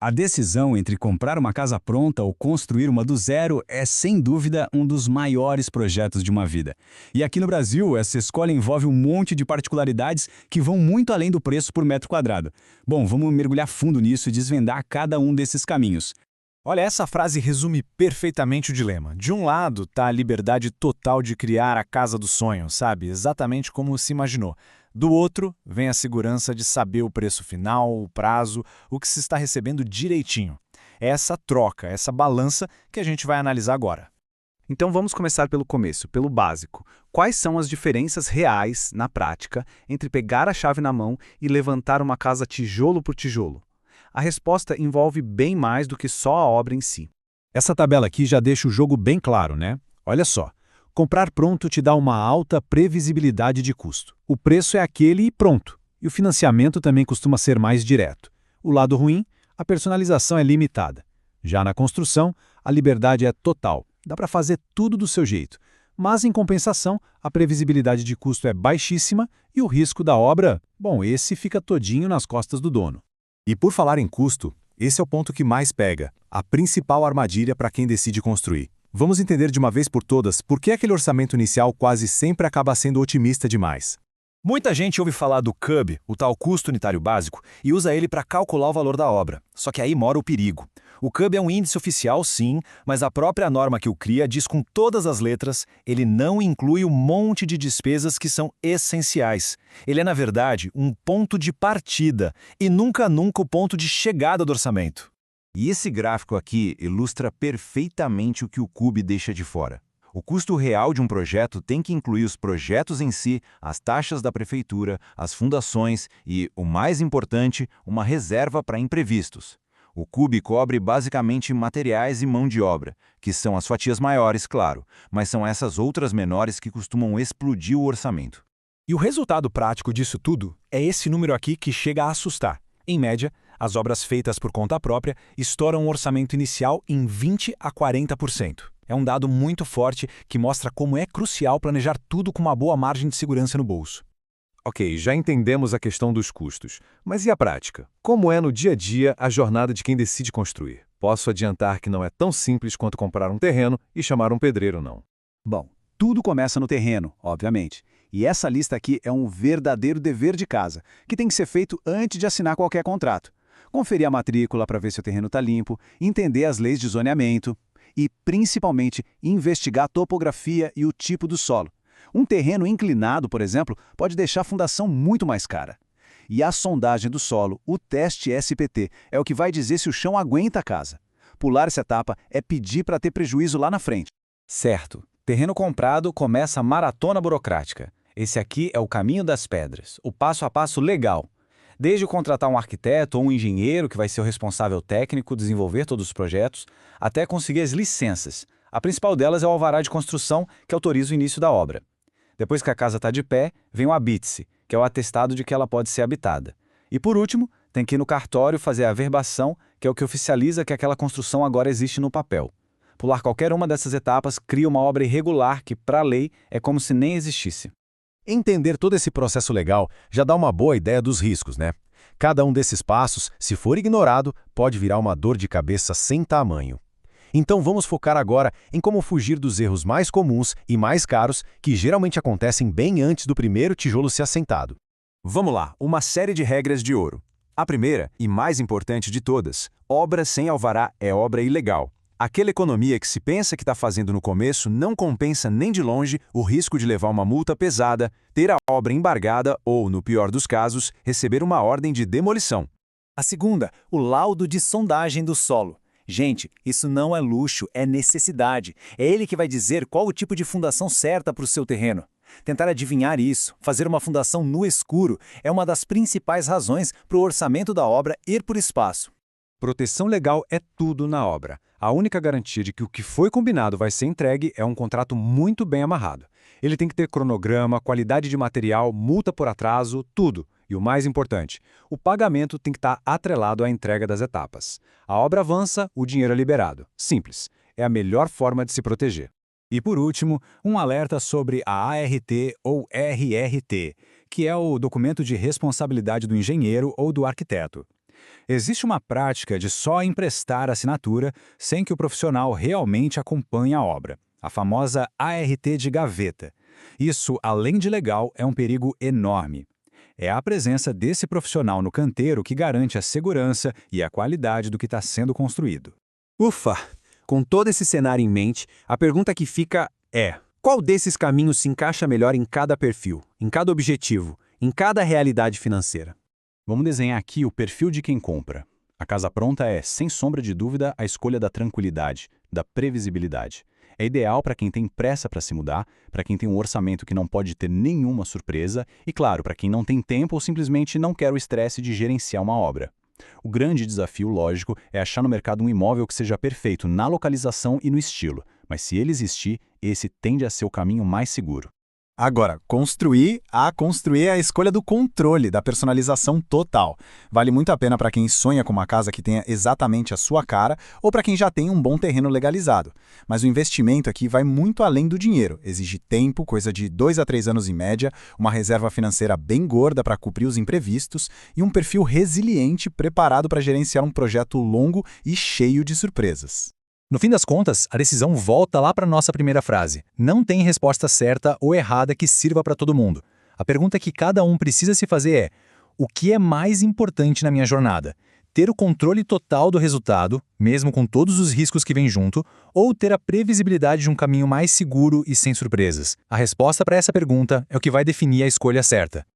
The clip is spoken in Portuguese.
A decisão entre comprar uma casa pronta ou construir uma do zero é, sem dúvida, um dos maiores projetos de uma vida. E aqui no Brasil, essa escolha envolve um monte de particularidades que vão muito além do preço por metro quadrado. Bom, vamos mergulhar fundo nisso e desvendar cada um desses caminhos. Olha, essa frase resume perfeitamente o dilema. De um lado está a liberdade total de criar a casa do sonho, sabe? Exatamente como se imaginou. Do outro, vem a segurança de saber o preço final, o prazo, o que se está recebendo direitinho. É essa troca, essa balança que a gente vai analisar agora. Então vamos começar pelo começo, pelo básico. Quais são as diferenças reais, na prática, entre pegar a chave na mão e levantar uma casa tijolo por tijolo? A resposta envolve bem mais do que só a obra em si. Essa tabela aqui já deixa o jogo bem claro, né? Olha só. Comprar pronto te dá uma alta previsibilidade de custo. O preço é aquele e pronto. E o financiamento também costuma ser mais direto. O lado ruim, a personalização é limitada. Já na construção, a liberdade é total. Dá para fazer tudo do seu jeito. Mas, em compensação, a previsibilidade de custo é baixíssima e o risco da obra, bom, esse fica todinho nas costas do dono. E por falar em custo, esse é o ponto que mais pega, a principal armadilha para quem decide construir. Vamos entender de uma vez por todas por que aquele orçamento inicial quase sempre acaba sendo otimista demais. Muita gente ouve falar do CUB, o tal custo unitário básico, e usa ele para calcular o valor da obra. Só que aí mora o perigo. O CUB é um índice oficial, sim, mas a própria norma que o cria diz com todas as letras, ele não inclui um monte de despesas que são essenciais. Ele é, na verdade, um ponto de partida e nunca o ponto de chegada do orçamento. E esse gráfico aqui ilustra perfeitamente o que o CUB deixa de fora. O custo real de um projeto tem que incluir os projetos em si, as taxas da prefeitura, as fundações e, o mais importante, uma reserva para imprevistos. O CUB cobre basicamente materiais e mão de obra, que são as fatias maiores, claro, mas são essas outras menores que costumam explodir o orçamento. E o resultado prático disso tudo é esse número aqui que chega a assustar. Em média, as obras feitas por conta própria estouram o orçamento inicial em 20% a 40%. É um dado muito forte que mostra como é crucial planejar tudo com uma boa margem de segurança no bolso. Ok, já entendemos a questão dos custos. Mas e a prática? Como é no dia a dia a jornada de quem decide construir? Posso adiantar que não é tão simples quanto comprar um terreno e chamar um pedreiro, não. Bom, tudo começa no terreno, obviamente. E essa lista aqui é um verdadeiro dever de casa, que tem que ser feito antes de assinar qualquer contrato. Conferir a matrícula para ver se o terreno está limpo, entender as leis de zoneamento e, principalmente, investigar a topografia e o tipo do solo. Um terreno inclinado, por exemplo, pode deixar a fundação muito mais cara. E a sondagem do solo, o teste SPT, é o que vai dizer se o chão aguenta a casa. Pular essa etapa é pedir para ter prejuízo lá na frente. Certo. Terreno comprado começa a maratona burocrática. Esse aqui é o caminho das pedras, o passo a passo legal. Desde contratar um arquiteto ou um engenheiro que vai ser o responsável técnico desenvolver todos os projetos, até conseguir as licenças. A principal delas é o alvará de construção, que autoriza o início da obra. Depois que a casa está de pé, vem o habite-se, que é o atestado de que ela pode ser habitada. E por último, tem que ir no cartório fazer a verbação, que é o que oficializa que aquela construção agora existe no papel. Pular qualquer uma dessas etapas cria uma obra irregular que, para a lei, é como se nem existisse. Entender todo esse processo legal já dá uma boa ideia dos riscos, né? Cada um desses passos, se for ignorado, pode virar uma dor de cabeça sem tamanho. Então vamos focar agora em como fugir dos erros mais comuns e mais caros que geralmente acontecem bem antes do primeiro tijolo ser assentado. Vamos lá, uma série de regras de ouro. A primeira, e mais importante de todas, obra sem alvará é obra ilegal. Aquela economia que se pensa que está fazendo no começo não compensa nem de longe o risco de levar uma multa pesada, ter a obra embargada ou, no pior dos casos, receber uma ordem de demolição. A segunda, o laudo de sondagem do solo. Gente, isso não é luxo, é necessidade. É ele que vai dizer qual o tipo de fundação certa para o seu terreno. Tentar adivinhar isso, fazer uma fundação no escuro, é uma das principais razões para o orçamento da obra ir por espaço. Proteção legal é tudo na obra. A única garantia de que o que foi combinado vai ser entregue é um contrato muito bem amarrado. Ele tem que ter cronograma, qualidade de material, multa por atraso, tudo. E o mais importante, o pagamento tem que estar atrelado à entrega das etapas. A obra avança, o dinheiro é liberado. Simples. É a melhor forma de se proteger. E por último, um alerta sobre a ART ou RRT, que é o documento de responsabilidade do engenheiro ou do arquiteto. Existe uma prática de só emprestar assinatura sem que o profissional realmente acompanhe a obra, a famosa ART de gaveta. Isso, além de legal, é um perigo enorme. É a presença desse profissional no canteiro que garante a segurança e a qualidade do que está sendo construído. Ufa! Com todo esse cenário em mente, a pergunta que fica é: qual desses caminhos se encaixa melhor em cada perfil, em cada objetivo, em cada realidade financeira? Vamos desenhar aqui o perfil de quem compra. A casa pronta é, sem sombra de dúvida, a escolha da tranquilidade, da previsibilidade. É ideal para quem tem pressa para se mudar, para quem tem um orçamento que não pode ter nenhuma surpresa e, claro, para quem não tem tempo ou simplesmente não quer o estresse de gerenciar uma obra. O grande desafio, lógico, é achar no mercado um imóvel que seja perfeito na localização e no estilo, mas se ele existir, esse tende a ser o caminho mais seguro. Agora, construir a escolha do controle, da personalização total. Vale muito a pena para quem sonha com uma casa que tenha exatamente a sua cara ou para quem já tem um bom terreno legalizado. Mas o investimento aqui vai muito além do dinheiro. Exige tempo, coisa de 2 a 3 anos em média, uma reserva financeira bem gorda para cobrir os imprevistos e um perfil resiliente preparado para gerenciar um projeto longo e cheio de surpresas. No fim das contas, a decisão volta lá para a nossa primeira frase. Não tem resposta certa ou errada que sirva para todo mundo. A pergunta que cada um precisa se fazer é: o que é mais importante na minha jornada? Ter o controle total do resultado, mesmo com todos os riscos que vêm junto, ou ter a previsibilidade de um caminho mais seguro e sem surpresas? A resposta para essa pergunta é o que vai definir a escolha certa.